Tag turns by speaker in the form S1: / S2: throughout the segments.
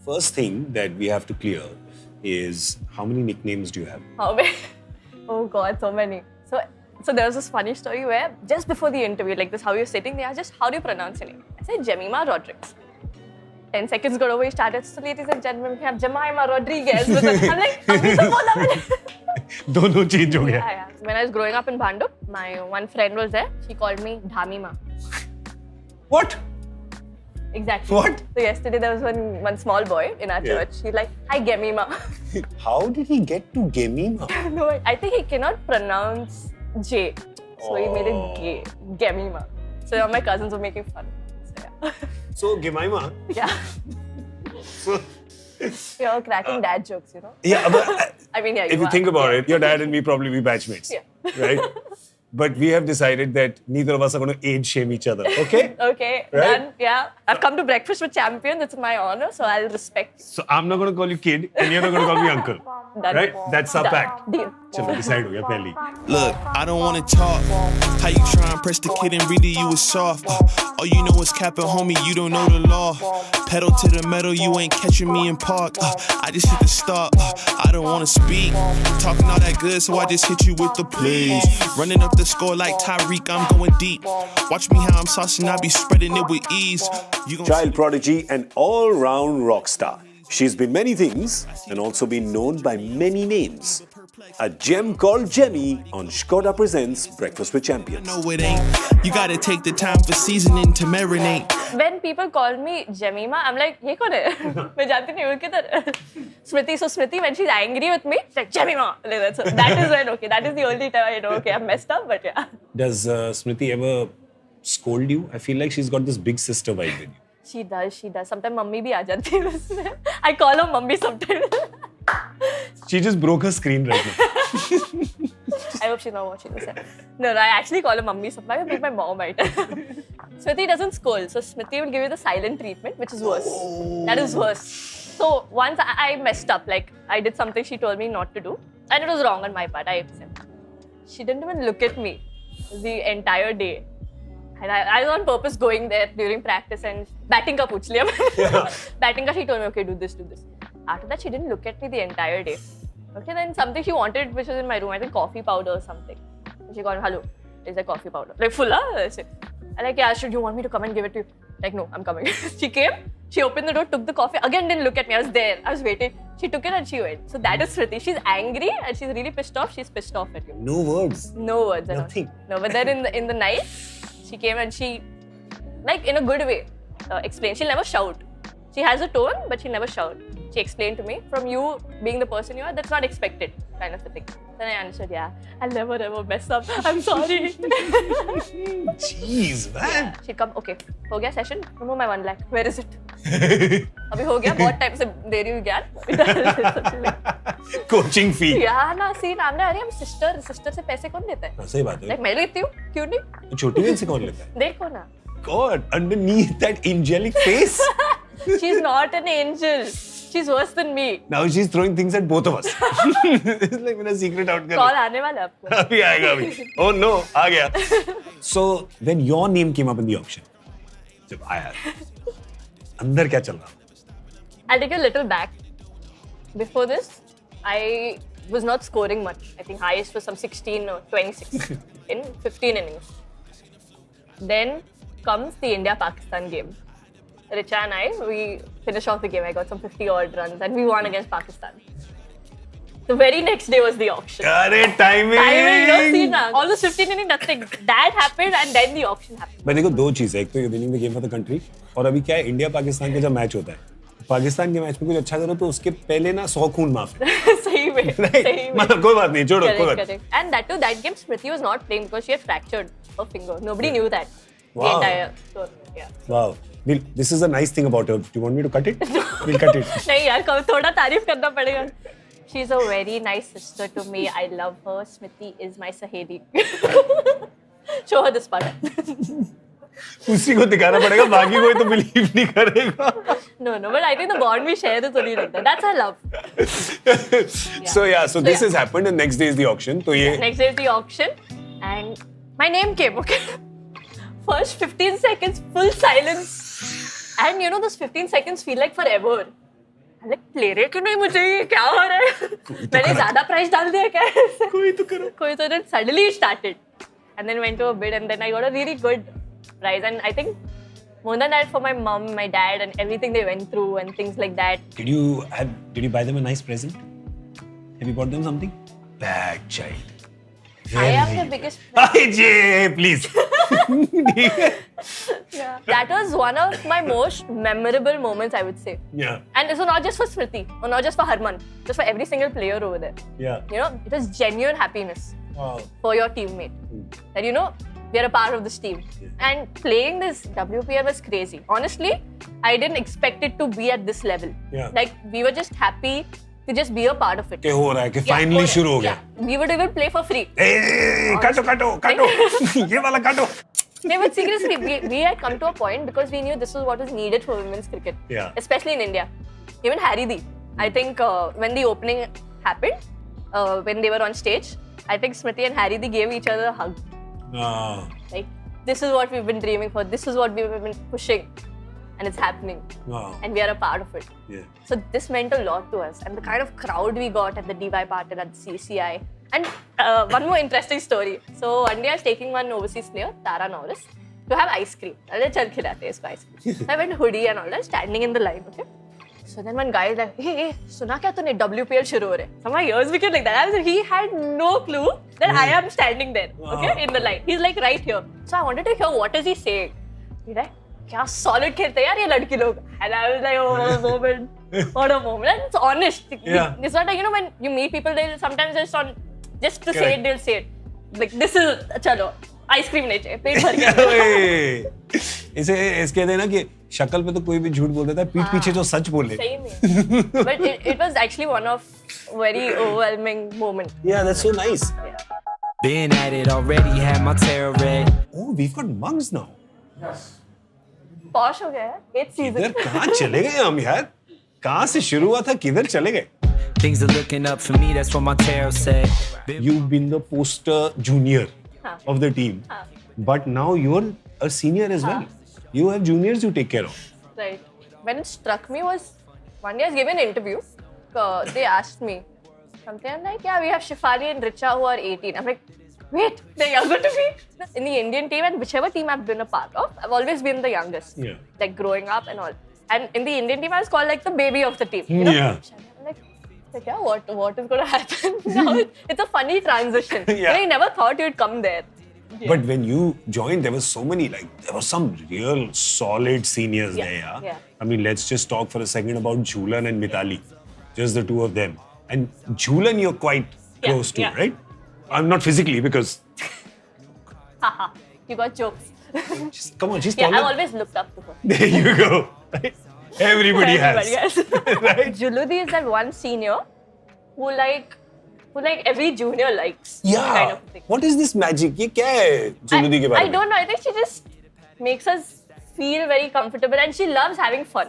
S1: First thing that we have to clear is how many nicknames do you have?
S2: How many? Oh God, so many. So there was this funny story where just before the interview, like this, how you're sitting there, just how do you pronounce your name? I said Jemimah Rodrigues. 10 seconds got over, he started. So ladies and gentlemen, we have Jemimah Rodrigues. I'm like, abhi to bola maine.
S1: Dono change ho gaya.
S2: Yeah. When I was growing up in Bhandup, my one friend was there. She called me Dhamima.
S1: What?
S2: Exactly.
S1: What?
S2: So yesterday there was one small boy in our church. He's like, hi Jemimah.
S1: How did he get to Jemimah?
S2: No, I think he cannot pronounce J. So he made it gay. Jemimah. So all my cousins were making fun. So yeah.
S1: So Jemimah.
S2: Yeah.
S1: So
S2: You're cracking dad jokes, you know?
S1: yeah, but
S2: I mean, yeah.
S1: if you think about it, your dad and me probably be batchmates.
S2: Yeah.
S1: Right? But we have decided that neither of us are going to age shame each other. Okay?
S2: Okay,
S1: Right?
S2: done. Yeah. I've come to breakfast with champions. It's my honor, so I'll respect you.
S1: So I'm not going to call you kid and you're not going to call me uncle.
S2: Done.
S1: Right? That's our
S2: Done.
S1: pact.
S2: Deal.
S1: Chalo, decide ho gaya pehli.
S3: Look, I don't wanna talk. How you try and press the kid and really you was soft. All you know is capping, homie, you don't know the law. Pedal to the metal, you ain't catching me in park. I just hit the stop. I don't wanna speak. Talking all that good, so I just hit you with the plays. Running up the score like Tyreek, I'm going deep. Watch me how I'm saucing, I be spreading it with ease. You gon'
S1: Child prodigy and all-round rock star. She's been many things and also been known by many names. A gem called Jemmy on Skoda presents Breakfast with Champions.
S3: know it ain't. You gotta take the time for seasoning to marinate.
S2: When people call me Jemimah, I'm like, ye kaun hai? मैं जानती नहीं हूँ किधर. Smriti, so Smriti, when she's angry with me, she's like, Jemimah. Like that is when, okay, that is the only time I know, okay, I've messed up, but yeah.
S1: Does Smriti ever scold you? I feel like she's got this big sister vibe with you.
S2: She does. Sometimes mummy bhi aa jati hai usme. I call her mummy sometimes.
S1: She just broke her screen right now.
S2: I hope she's not watching this. No, I actually call her mummy sometimes. I make my mom right. Smriti doesn't scold, so Smriti will give you the silent treatment, which is worse. That is worse. So once I messed up, like I did something she told me not to do, and it was wrong on my part. I accept. She didn't even look at me the entire day. And I was on purpose going there during practice and batting ka pooch liya. Batting ka, she told me, okay, do this. After that, she didn't look at me the entire day. Okay, then something she wanted, which was in my room, I think coffee powder or something. She called, hello, is there coffee powder? Like, full, huh? I'm like, yeah, should you want me to come and give it to you? Like, no, I'm coming. She came, she opened the door, took the coffee, again didn't look at me, I was there, I was waiting. She took it and she went. So that is Smriti. She's angry and she's really pissed off. She's pissed off at you.
S1: No words.
S2: No words.
S1: Nothing.
S2: No, but then in the night, she came and she, like in a good way, explained. She'll never shout. She has a tone, but she'll never shout. She explained to me, from you being the person you are, that's not expected, kind of a thing. Then I understood, yeah, I'll never ever mess up. I'm sorry.
S1: Jeez, man.
S2: She'd come, okay, हो गया session, remove my 1 lakh. Where is it? अभी हो गया, बहुत time से दे रही हूँ ज्ञान.
S1: Coaching fee.
S2: Yeah, ना scene आमने अरे हम sister से पैसे कौन देता है?
S1: सही बात है.
S2: Like मैं लेती हूँ, क्यों नहीं?
S1: छोटी बहन से कौन लेता है?
S2: देखो ना.
S1: God, underneath that angelic face.
S2: She's not an angel. She's worse than me.
S1: Now she's throwing things at both of us. It's like मेरा secret out कर.
S2: Call आने वाला है आपको.
S1: अभी आएगा अभी. Oh no, आ गया. So when your name came up in the auction, जब आया, अंदर क्या चल रहा?
S2: I'll take you a little back. Before this, I was not scoring much. I think highest was some 16 or 26 in 15 innings. Then comes the India-Pakistan game. Richa and I, we finished off the game. I got some 50 odd runs and we won against Pakistan. The very next day was the auction.
S1: अरे timing.
S2: Timing, you don't see now. All those 15 innings, nothing. That happened and then the auction happened.
S1: मैं देखो दो चीज़ है, एक तो you're winning the game for the country और अभी क्या है इंडिया पाकिस्तान का जब मैच होता है, पाकिस्तान के मैच में कुछ अच्छा करो तो उसके पहले ना 100 खून माफ है.
S2: सही में.
S1: Right? मतलब कोई बात नहीं, छोड़ो कोई बात.
S2: Correct. And that game, Smriti was not playing because she had fractured her finger. Nobody knew that.
S1: Wow.
S2: The entire tour. Yeah.
S1: Wow. This is a nice thing about her. Do you want me to cut it? We'll cut it.
S2: नहीं यार, थोड़ा तारीफ करना पड़ेगा. She's a very nice sister to me. I love her. Smriti is my Sahedi. Show her this part.
S1: उसी को दिखाना पड़ेगा, बाकी कोई तो believe नहीं करेगा.
S2: No, but I think the bond we share is only like that. That's our love.
S1: So this has happened and next day is the auction. तो ये
S2: Next day is the auction and my name came, okay? First 15 seconds, full silence. And you know, those 15 seconds feel like forever. I'm like, play रहे क्यों नहीं मुझे ये क्या हो रहा है? मैंने ज़्यादा प्राइस डाल दिया क्या?
S1: कोई तो करो.
S2: Then suddenly it started, and then went to a bid, and then I got a really good prize, and I think more than that for my mom, my dad, and everything they went through and things like that.
S1: Did you buy them a nice present? Have you bought them something? Bad child.
S2: I am the biggest.
S1: Jay, please.
S2: Yeah. That was one of my most memorable moments, I would say.
S1: Yeah.
S2: And this was not just for Smriti, or not just for Harman, just for every single player over there.
S1: Yeah.
S2: You know, it was genuine happiness
S1: Wow.
S2: for your teammate. That, you know, we are a part of this team.
S1: Yeah.
S2: And playing this WPL was crazy. Honestly, I didn't expect it to be at this level.
S1: Yeah.
S2: Like, we were just happy to just be a part of it.
S1: के हो रहा है कि finally शुरू हो गया.
S2: We would even play for free.
S1: काटो ये वाला काटो.
S2: No, but seriously, we had come to a point because we knew this was what was needed for women's cricket.
S1: Yeah.
S2: Especially in India. Even Harry Di. I think when the opening happened, when they were on stage, I think Smriti and Harry Di gave each other a hug. Like, this is what we've been dreaming for. This is what we've been pushing. And it's happening.
S1: Wow.
S2: And we are a part of it.
S1: Yeah.
S2: So this meant a lot to us. And the kind of crowd we got at the DY party, at the CCI. And one more interesting story. So one day I was taking one overseas player, Tara Norris, to have ice cream. I was like, chal khilate isko ice cream. So I went hoodie and all that, standing in the line, okay? So then one guy is like, hey, suna kya tune WPL shuru ho rahe? So my ears became like that. He had no clue that I am standing there, okay, in the line. He's like right here. So I wanted to hear what is he saying. He's like, kya solid khelte yaar ye ladki log. And I was like, oh, what a moment. What a moment. And it's honest.
S1: Yeah.
S2: It's not like, you know, when you meet people, they'll sometimes just to say it, they'll say it. Like, this is, chalo, ice cream nahi chahiye, पेट भर गया.
S1: इसे इसके देना कि शक्ल पे तो कोई भी झूठ बोल देता है, पीठ पीछे जो सच बोले.
S2: सही में. But it was actually one of very overwhelming moment.
S1: Yeah, that's so nice.
S2: Yeah.
S4: Been at it already, had my tarot read.
S1: Oh, we've got mugs now.
S2: Posh हो गया है. 8th season.
S1: इधर कहाँ चले गए हम यार? कहाँ से शुरू हुआ था, किधर चले गए?
S4: Things are looking up for me, that's what my tarot said.
S1: You've been the poster junior of the team, but now you're a senior as well. You have juniors you take care of.
S2: Right. When it struck me was, one day I was given an interview. They asked me something. I'm like, yeah, we have Shifali and Richa who are 18. I'm like, wait, they're younger to me? In the Indian team and whichever team I've been a part of, I've always been the youngest.
S1: Yeah.
S2: Like growing up and all. And in the Indian team, I was called like the baby of the team. You know?
S1: Yeah.
S2: I'm like, yeah, what is going to happen? Now it's a funny transition.
S1: Yeah.
S2: You know, you never thought you'd come there. Yeah.
S1: But when you joined, there was so many, like, there were some real solid seniors there, yeah?
S2: Yeah.
S1: I mean, let's just talk for a second about Jhulan and Mitali. Just the two of them. And Jhulan you're quite close to,
S2: yeah.
S1: right? I'm not physically because...
S2: Haha, you got jokes.
S1: Come on, she's
S2: Yeah,
S1: taller.
S2: I've always looked up to her.
S1: There you go. Right? Everybody has. Right?
S2: Juludi is that one senior who like every junior likes.
S1: Yeah.
S2: Kind of thing.
S1: What is this magic? ये क्या है Juludi के बारे
S2: I
S1: में?
S2: don't know. I think she just makes us feel very comfortable and she loves having fun.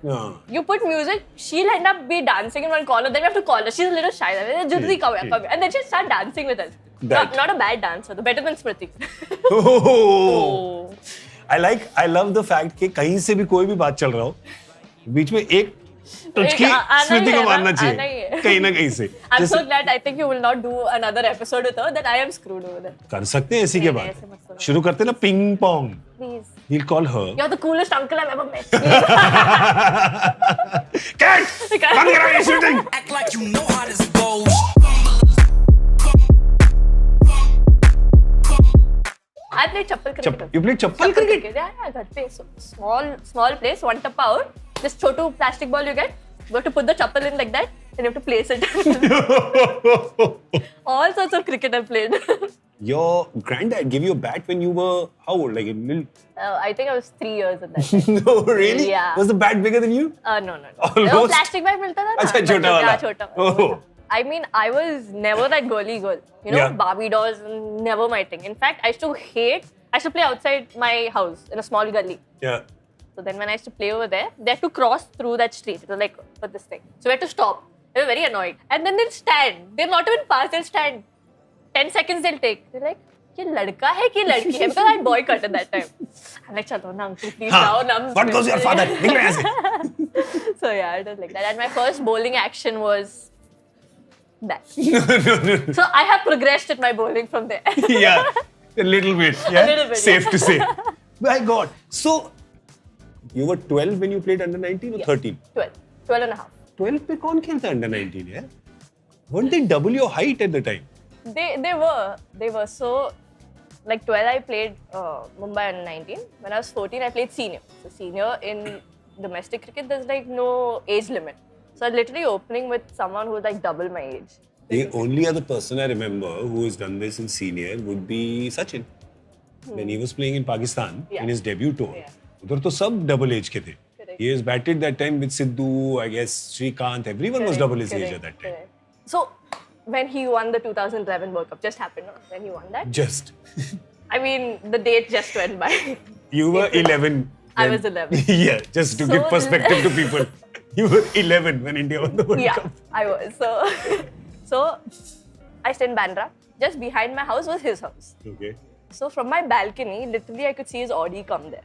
S1: Yeah.
S2: You put music, she'll end up be dancing in one corner, then we have to call her. She's a little shy. Juludi, come here, come here. And then she'll start dancing with us. Not a bad dancer, though. Better than Smriti.
S1: Oh. I love the fact कि कहीं से भी कोई भी बात चल रहा हो, बीच में एक टुचकी स्मृति को मारना चाहिए, कहीं ना कहीं से.
S2: I'm so glad. I think you will not do another episode with her. That I am screwed over there.
S1: कर सकते हैं इसी के बाद. शुरू करते ना ping pong.
S2: Please.
S1: We'll call her.
S2: You're the coolest uncle I've ever met.
S1: Cat! बंद करो ये shooting.
S4: Act like you know how this goes.
S2: I played chappal cricket.
S1: You played chappal cricket?
S2: Yeah, घर पे small place, one tappa out. This chotu plastic ball you get. You have to put the chappal in like that, and you have to place it. All sorts of cricket I played.
S1: Your granddad gave you a bat when you were how old? Like a little.
S2: I think I was 3 years at that time.
S1: No, really?
S2: Yeah.
S1: Was the bat bigger than you?
S2: No.
S1: Almost?
S2: वो plastic bat मिलता था ना?
S1: अच्छा छोटा वाला.
S2: Yeah, छोटा वाला.
S1: Oh.
S2: I mean, I was never that girly girl. You know,
S1: Yeah.
S2: Barbie dolls, never my thing. In fact, I used to play outside my house in a small gully.
S1: Yeah.
S2: So then when I used to play over there, they had to cross through that street. It was like, for this thing. So we had to stop. They were very annoyed. And then they'll stand. They'll not even pass, they'll stand. 10 seconds they'll take. They're like, ये लड़का है कि लड़की है? Because I had boycott at that time. I'm like, चलो ना uncle, please जाओ ना.
S1: What goes your father? निकलो यहाँ से.
S2: So yeah, it was like that. And my first bowling action was that.
S1: No.
S2: So I have progressed at my bowling from there.
S1: Yeah, a little bit. Yeah,
S2: little bit,
S1: safe
S2: yeah.
S1: to say. My God. So, you were 12 when you played under 19 or
S2: Yeah.
S1: 13?
S2: 12. 12 and a half.
S1: 12 पे कौन खेलता under 19? Yeah. Weren't they double your height at the time?
S2: They were. So, like 12, I played Mumbai under 19. When I was 14, I played senior. So, senior in domestic cricket, there's like no age limit. So, I was literally opening with someone who was like double my age.
S1: The only other person I remember who has done this in senior would be Sachin. When he was playing in Pakistan
S2: Yeah.
S1: in his debut tour,
S2: Yeah.
S1: उधर तो सब double age के थे.
S2: Correct.
S1: He has batted that time with Sidhu, I guess Srikanth. Everyone was double his age
S2: Correct,
S1: at that time.
S2: correct. So, when he won the 2011 World Cup, just happened, no? When he won that.
S1: Just.
S2: I mean, the date just went by.
S1: You were 11.
S2: I
S1: when-
S2: was 11.
S1: Yeah, just to
S2: So
S1: give perspective to people. You were 11 when India won the World
S2: Yeah,
S1: Cup.
S2: I was. So I stayed in Bandra. Just behind my house was his house.
S1: Okay.
S2: So from my balcony, literally I could see his Audi come there.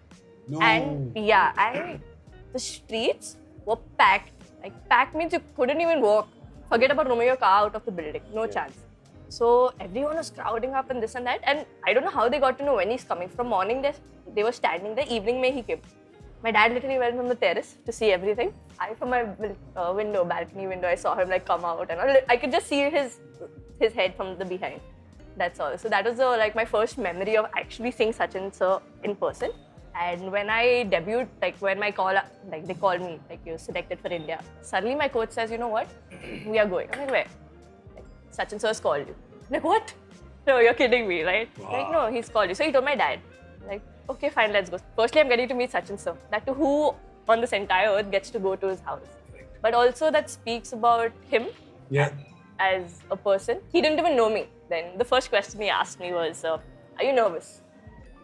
S1: No.
S2: And the streets were packed. Like packed means you couldn't even walk. Forget about roaming your car out of the building. No chance. So everyone was crowding up and this and that. And I don't know how they got to know when he's coming. From morning they were standing there. Evening he came. My dad literally went from the terrace to see everything. I from my balcony window, I saw him like come out and all. I could just see his head from the behind. That's all. So that was like my first memory of actually seeing Sachin sir in person. And when I debuted, like when my call, like they called me, like you're selected for India. Suddenly my coach says, you know what, we are going. I'm like, where? Like, Sachin sir's called you. I'm like, what? No, you're kidding me, right?
S1: Wow.
S2: Like, no, he's called you. So he told my dad. Like, okay, fine, let's go. Firstly, I'm getting to meet Sachin sir. That to who on this entire earth gets to go to his house. But also that speaks about him
S1: Yeah.
S2: as a person. He didn't even know me then. The first question he asked me was, are you nervous?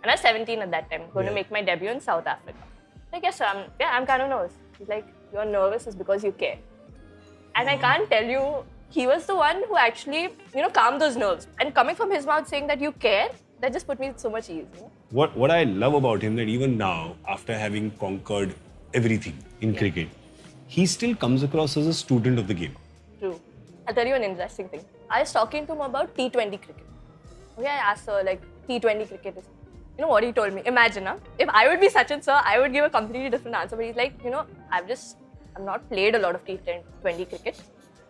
S2: And I was 17 at that time, going to make my debut in South Africa. Like, yes, sir, I'm kind of nervous. He's like, you're nervous is because you care. And I can't tell you, he was the one who actually, calmed those nerves. And coming from his mouth saying that you care, that just put me so much ease.
S1: What I love about him that even now, after having conquered everything in cricket, he still comes across as a student of the game.
S2: True. I'll tell you an interesting thing. I was talking to him about T20 cricket. Okay, I asked her, like, T20 cricket is... You know what he told me? Imagine, if I would be Sachin sir, I would give a completely different answer. But he's like, I've not played a lot of T20 cricket.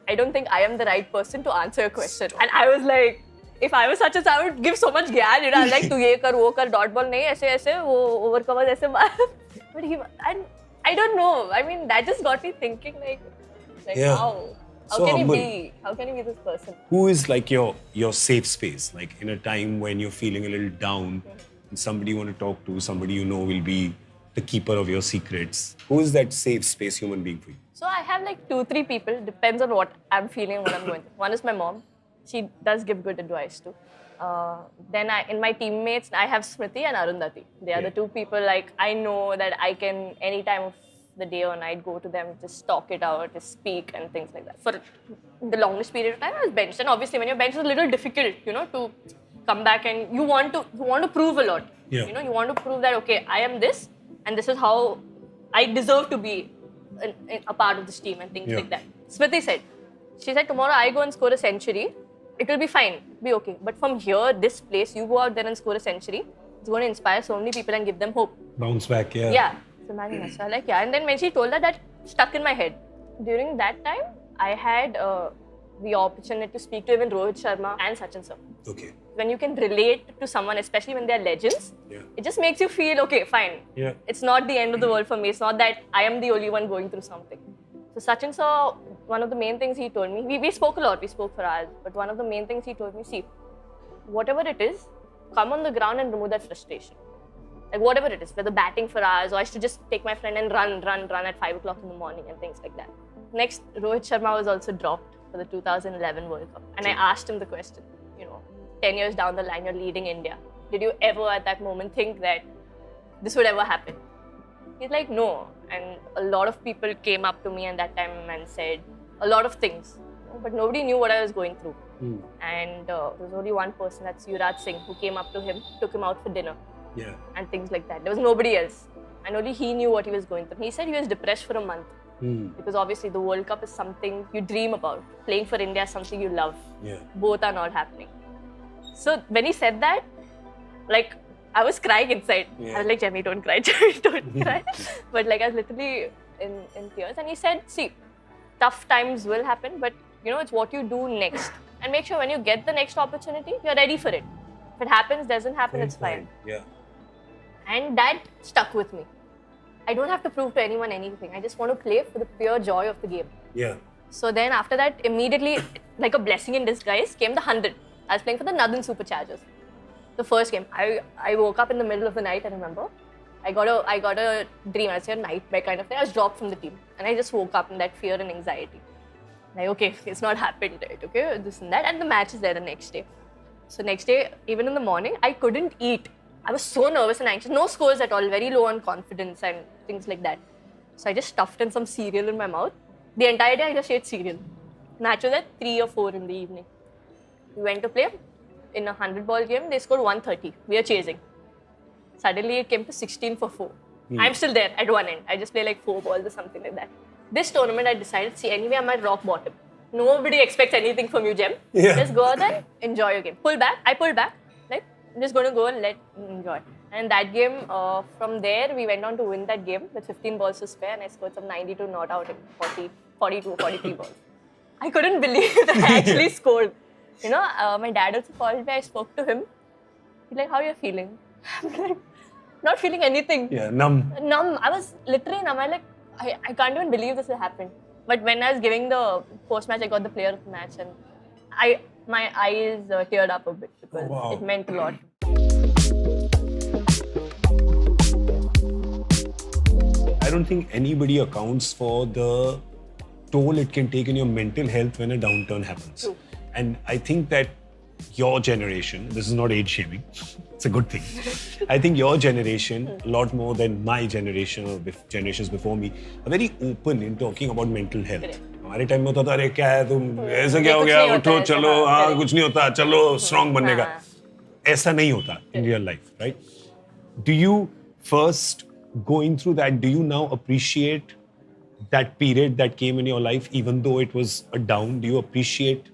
S2: I don't think I am the right person to answer your question. And I was like, if I was Sachin sir, I would give so much gyan. I'm like, tu ye kar, wo kar, dot ball nahi, aise, wo over covers, aise maar. But and I don't know. I mean, that just got me thinking, like
S1: Yeah.
S2: how? How
S1: So
S2: can
S1: humble.
S2: he be? How can he be this person?
S1: Who is like your safe space? Like in a time when you're feeling a little down, and somebody you want to talk to, somebody you know will be the keeper of your secrets. Who is that safe space human being for you?
S2: So I have like 2-3 people, depends on what I'm feeling and what I'm going through. One is my mom. She does give good advice too. Then in my teammates, I have Smriti and Arundhati. They are the two people like I know that I can any time of the day or night go to them, just talk it out, just speak and things like that. For the longest period of time, I was benched. And obviously when you're benched, it's a little difficult, to come back and you want to prove a lot.
S1: Yeah.
S2: You want to prove that, okay, I am this and this is how I deserve to be a part of this team and things like that. Smriti said, she said, tomorrow I go and score a century, it will be fine, be okay. But from here, this place, you go out there and score a century, it's going to inspire so many people and give them hope.
S1: Bounce back, yeah.
S2: Yeah. So imagine that. So like, yeah. And then when she told that stuck in my head. During that time, I had the opportunity to speak to even Rohit Sharma and Sachin sir.
S1: Okay.
S2: When you can relate to someone, especially when they're legends, it just makes you feel, okay, fine.
S1: Yeah.
S2: It's not the end of the world for me. It's not that I am the only one going through something. So Sachin sir, one of the main things he told me, we spoke a lot, we spoke for hours, but one of the main things he told me, see, whatever it is, come on the ground and remove that frustration. Like whatever it is, whether batting for hours or I used to just take my friend and run at 5 o'clock in the morning and things like that. Next, Rohit Sharma was also dropped for the 2011 World Cup. And I asked him the question, 10 years down the line, you're leading India. Did you ever at that moment think that this would ever happen? He's like, no. And a lot of people came up to me at that time and said a lot of things. But nobody knew what I was going through. And there was only one person, that's Yuvraj Singh, who came up to him, took him out for dinner.
S1: Yeah.
S2: And things like that. There was nobody else. And only he knew what he was going through. He said he was depressed for a month. Because obviously the World Cup is something you dream about. Playing for India is something you love.
S1: Yeah.
S2: Both are not happening. So when he said that, like, I was crying inside.
S1: Yeah.
S2: I was like, Jemmy, don't cry, Jemmy, don't cry. But like, I was literally in tears. And he said, see, tough times will happen, but it's what you do next. And make sure when you get the next opportunity, you're ready for it. If it happens, doesn't happen, it's fine.
S1: Yeah.
S2: And that stuck with me. I don't have to prove to anyone anything. I just want to play for the pure joy of the game.
S1: Yeah.
S2: So then after that, immediately, like a blessing in disguise, came the 100. I was playing for the Northern Superchargers. The first game. I woke up in the middle of the night, I remember. I got a dream, I'd say a nightmare kind of thing. I was dropped from the team. And I just woke up in that fear and anxiety. Like, okay, it's not happened, right? Okay, this and that. And the match is there the next day. So next day, even in the morning, I couldn't eat. I was so nervous and anxious. No scores at all, very low on confidence and things like that. So I just stuffed in some cereal in my mouth. The entire day, I just ate cereal. Match was at 3 or 4 in the evening. We went to play. In a 100-ball game, they scored 130. We are chasing. Suddenly, it came to 16 for 4. I'm still there at one end. I just play like 4 balls or something like that. This tournament, I decided, see, anyway, I'm at rock bottom. Nobody expects anything from you, Jem.
S1: Yeah.
S2: Just go out there, enjoy your game. Pull back. I pulled back. Like, I'm just going to go and enjoy. And that game, from there, we went on to win that game with 15 balls to spare, and I scored some 92 not out in 42, 43 balls. I couldn't believe that I actually scored. My dad also called me. I spoke to him. He's like, how are you feeling? I'm like, not feeling anything.
S1: Yeah, numb.
S2: Numb. I was literally numb. I can't even believe this happened. But when I was giving the post-match, I got the player of the match, and my eyes teared up a bit because it meant a lot.
S1: I don't think anybody accounts for the toll it can take in your mental health when a downturn happens.
S2: True.
S1: And I think that your generation, this is not age shaming, it's a good thing. I think your generation, a lot more than my generation or generations before me, are very open in talking about mental health. हमारे time में होता था अरे क्या है तुम ऐसा क्या हो गया उठो चलो हाँ कुछ नहीं होता चलो strong बनने का ऐसा नहीं होता in real life, right? Do you first going through that, do you now appreciate that period that came in your life even though it was a down? Do you appreciate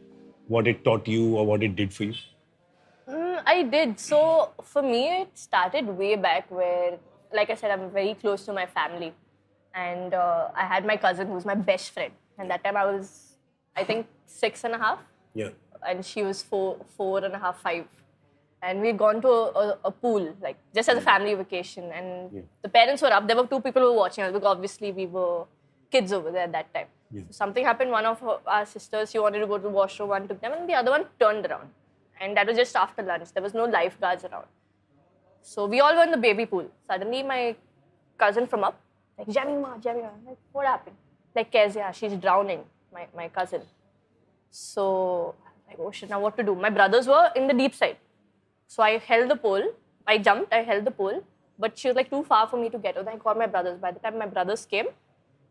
S1: what it taught you or what it did for you?
S2: I did. So for me, it started way back where, like I said, I'm very close to my family. And I had my cousin who's my best friend. And that time I was, I think, 6.5.
S1: Yeah.
S2: And she was 4.5, 5. And we'd gone to a pool, like just as a family vacation. And the parents were up. There were 2 people who were watching us because obviously we were kids over there at that time. Yeah. So something happened. One of our sisters, she wanted to go to the washroom, one took them, and the other one turned around. And that was just after lunch. There was no lifeguards around. So we all were in the baby pool. Suddenly my cousin from up, like, Jemimah. I'm like, what happened? Like, Kezia, she's drowning, my cousin. So, like, oh shit, now what to do? My brothers were in the deep side. So I held the pole. I jumped, I held the pole. But she was like too far for me to get her. Then I called my brothers. By the time my brothers came,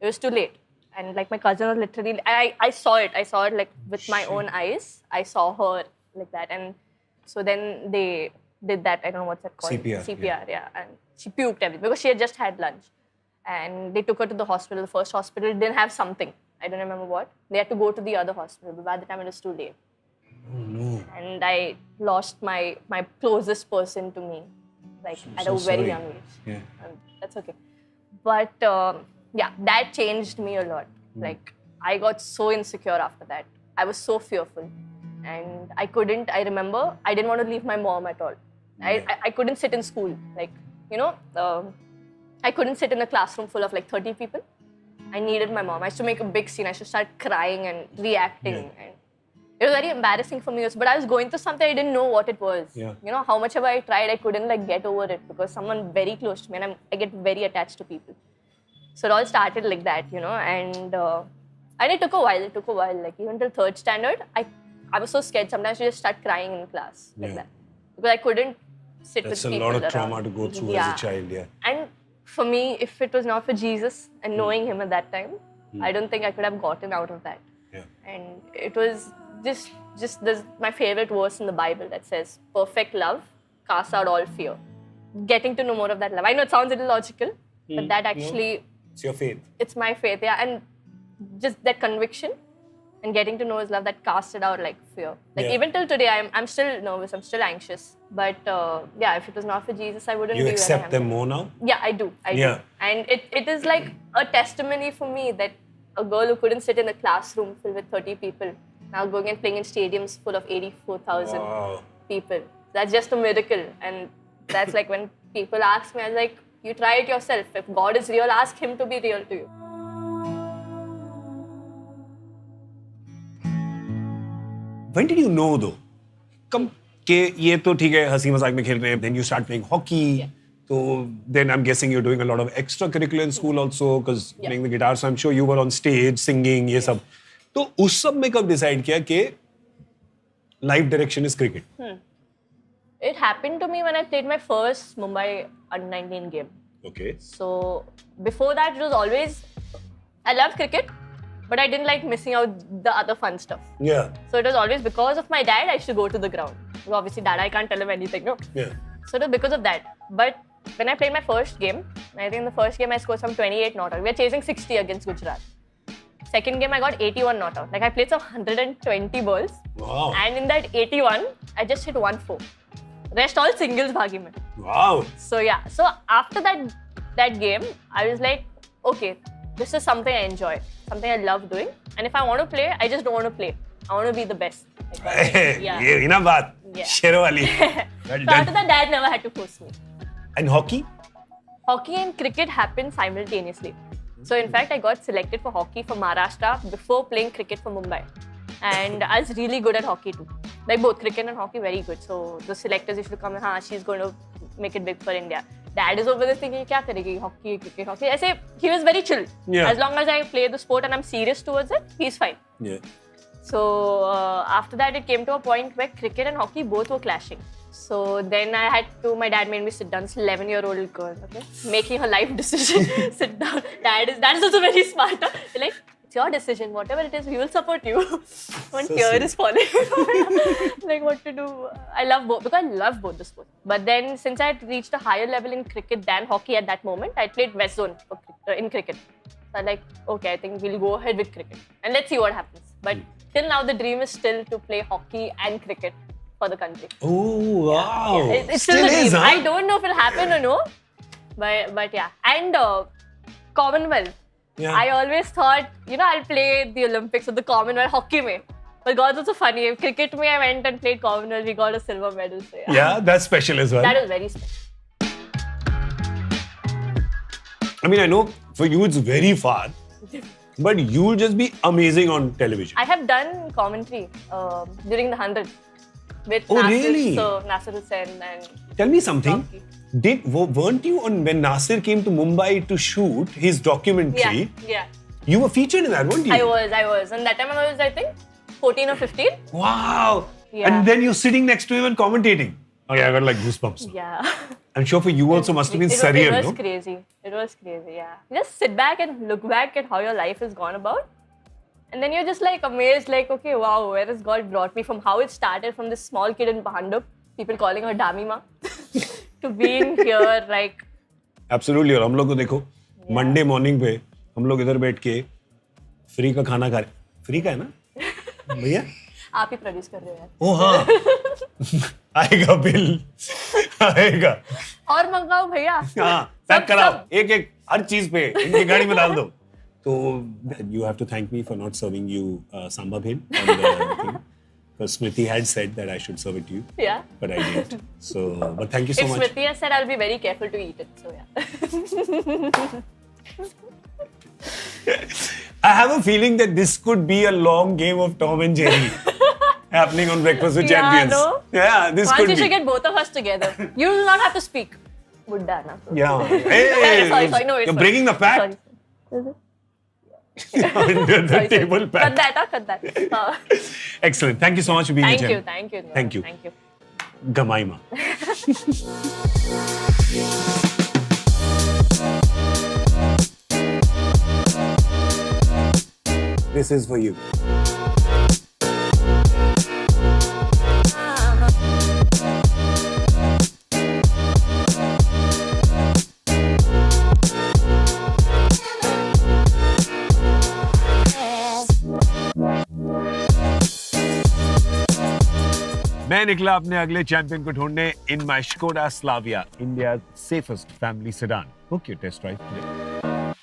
S2: it was too late. And like my cousin was literally, I saw it like with my own eyes. I saw her like that. And so then they did that, I don't know what's that called? CPR, yeah. And she puked everything because she had just had lunch. And they took her to the hospital. The first hospital didn't have something. I don't remember what. They had to go to the other hospital. But by the time it was too late.
S1: Oh no.
S2: And I lost my closest person to me, like at a very young age.
S1: Yeah.
S2: That's okay. But yeah, that changed me a lot. Like, I got so insecure after that. I was so fearful. And I remember, I didn't want to leave my mom at all. I couldn't sit in school. Like, I couldn't sit in a classroom full of like 30 people. I needed my mom. I used to make a big scene. I used to start crying and reacting. Yeah. And it was very embarrassing for me also. But I was going through something, I didn't know what it was. Yeah. How much ever I tried, I couldn't like get over it because someone very close to me, and I get very attached to people. So it all started like that, and it took a while. Like even till 3rd standard, I was so scared. Sometimes I just start crying in class like that because I couldn't sit with people.
S1: That's a lot of trauma to go through as a child, yeah.
S2: And for me, if it was not for Jesus and knowing him at that time, I don't think I could have gotten out of that.
S1: Yeah.
S2: And it was just this, my favorite verse in the Bible that says, perfect love casts out all fear. Getting to know more of that love. I know it sounds a little illogical, but that actually
S1: It's your faith.
S2: It's my faith, yeah. And just that conviction and getting to know His love that casted out like fear. Like
S1: Yeah.
S2: even till today, I'm still nervous. I'm still anxious. But yeah, if it was not for Jesus, I wouldn't
S1: You
S2: be where I
S1: accept
S2: am
S1: them
S2: today.
S1: more now?
S2: Yeah, I do. I
S1: Yeah.
S2: do. And it is like a testimony for me that a girl who couldn't sit in a classroom filled with 30 people now going and playing in stadiums full of 84,000
S1: Wow.
S2: people. That's just a miracle. And that's like when people ask me, I was like, you try it yourself. If God is real, ask Him to be real to you.
S1: When did you know though? Come, के ये तो ठीक है हंसी मजाक में खेल रहे हैं. Then you start playing hockey. So then I'm guessing you're doing a lot of extracurricular in school also because playing the guitar. So I'm sure you were on stage singing ये सब. तो उस सब में कब decide किया कि life direction is cricket?
S2: It happened to me when I played my first Mumbai under-19 game.
S1: Okay.
S2: So before that, it was always, I loved cricket, but I didn't like missing out the other fun stuff.
S1: Yeah.
S2: So it was always because of my dad, I used to go to the ground. So obviously, dad, I can't tell him anything, no?
S1: Yeah.
S2: So it was because of that. But when I played my first game, I think in the first game I scored some 28 not out. We were chasing 60 against Gujarat. Second game I got 81 not out. Like I played some 120 balls.
S1: Wow.
S2: And in that 81, I just hit 1 4. Rest all singles bhagi mein.
S1: Wow.
S2: So yeah. So after that game, I was like, okay, this is something I enjoy, something I love doing. And if I want to play, I just don't want to play. I want to be the best. Like, yeah.
S1: ये इना बात.
S2: Yeah.
S1: शेरों वाली. Well
S2: So after
S1: done.
S2: that, dad never had to force me.
S1: And hockey?
S2: Hockey and cricket happened simultaneously. So in fact, I got selected for hockey for Maharashtra before playing cricket for Mumbai. And I was really good at hockey too. Like both cricket and hockey, very good. So the selectors used to come and, she's going to make it big for India. Dad is over there thinking, kya karegi? Hockey, cricket, hockey. I say, he was very chill.
S1: Yeah.
S2: As long as I play the sport and I'm serious towards it, he's fine.
S1: Yeah.
S2: So after that, it came to a point where cricket and hockey both were clashing. So then I had to, my dad made me sit down. This 11-year-old girl, okay, making her life decision. Sit down. Dad is also very smart. Huh? They're like, it's your decision. Whatever it is, we will support you. One
S1: So
S2: tear
S1: sweet.
S2: is falling. Like what to do? I love both because I love both the sports. But then since I had reached a higher level in cricket than hockey at that moment, I played West Zone in cricket. So I'm like, okay, I think we'll go ahead with cricket and let's see what happens. But till now, the dream is still to play hockey and cricket for the country.
S1: Oh, wow.
S2: It's still the dream.
S1: is, huh?
S2: I don't know if it'll happen or no, but yeah. And Commonwealth.
S1: Yeah.
S2: I always thought, I'll play the Olympics or the Commonwealth hockey mein. But God, was so funny. Cricket mein, I went and played Commonwealth. We got a silver medal. So
S1: Yeah, that's special as well.
S2: That was very special.
S1: I mean, I know for you it's very far, but you'll just be amazing on television.
S2: I have done commentary during the 100 with
S1: Oh, really?
S2: Nasir Hussain and
S1: Tell me something.
S2: Rocky.
S1: Weren't you on when Nasir came to Mumbai to shoot his documentary?
S2: Yeah.
S1: You were featured in that, weren't you?
S2: I was. And that time I was, I think, 14 or 15.
S1: Wow.
S2: Yeah.
S1: And then you're sitting next to him and commentating. Okay, I got like goosebumps.
S2: Yeah.
S1: I'm sure for you also must have been surreal,
S2: It was
S1: no?
S2: crazy. It was crazy, yeah. You just sit back and look back at how your life has gone about. And then you're just like amazed, like, okay, wow, where has God brought me from? How it started from this small kid in Pahandup, people calling her Jemimah, to being here, like...
S1: Absolutely. और हम लोग को देखो, Monday morning पे हम लोग इधर बैठ के फ्री का खाना खा रहे. फ्री का है ना? भैया?
S2: आप ही प्रोड्यूस कर रहे हो यार.
S1: ओ हाँ. आएगा बिल. आएगा.
S2: और मंगाओ भैया.
S1: हाँ. पैक कराओ. एक हर चीज पे इनकी गाड़ी में डाल दो. So you have to thank me for not serving you samba bhel on the thing. Because Smriti had said that I should serve it to you.
S2: Yeah.
S1: But I didn't. So, but thank you so
S2: If
S1: much.
S2: Smriti has said, I'll be very careful to eat it. So yeah.
S1: I have a feeling that this could be a long game of Tom and Jerry happening on Breakfast with Champions.
S2: No?
S1: Yeah, this
S2: Once
S1: could
S2: you
S1: be.
S2: should get both of us together. You will not have to speak. Buddha, na.
S1: Yeah. Hey,
S2: Sorry, no, it's
S1: you're
S2: fine.
S1: breaking the pact.
S2: Sorry.
S1: Under the table
S2: Cut
S1: pact.
S2: that, cut that.
S1: Excellent. Thank you so much for being
S2: Thank
S1: here.
S2: you, thank you.
S1: Thank you.
S2: Thank you.
S1: Jemimah. This is for you. मैं निकला अपने अगले champion को ढूंढने in my Skoda Slavia, India's safest family sedan. Book your test drive today.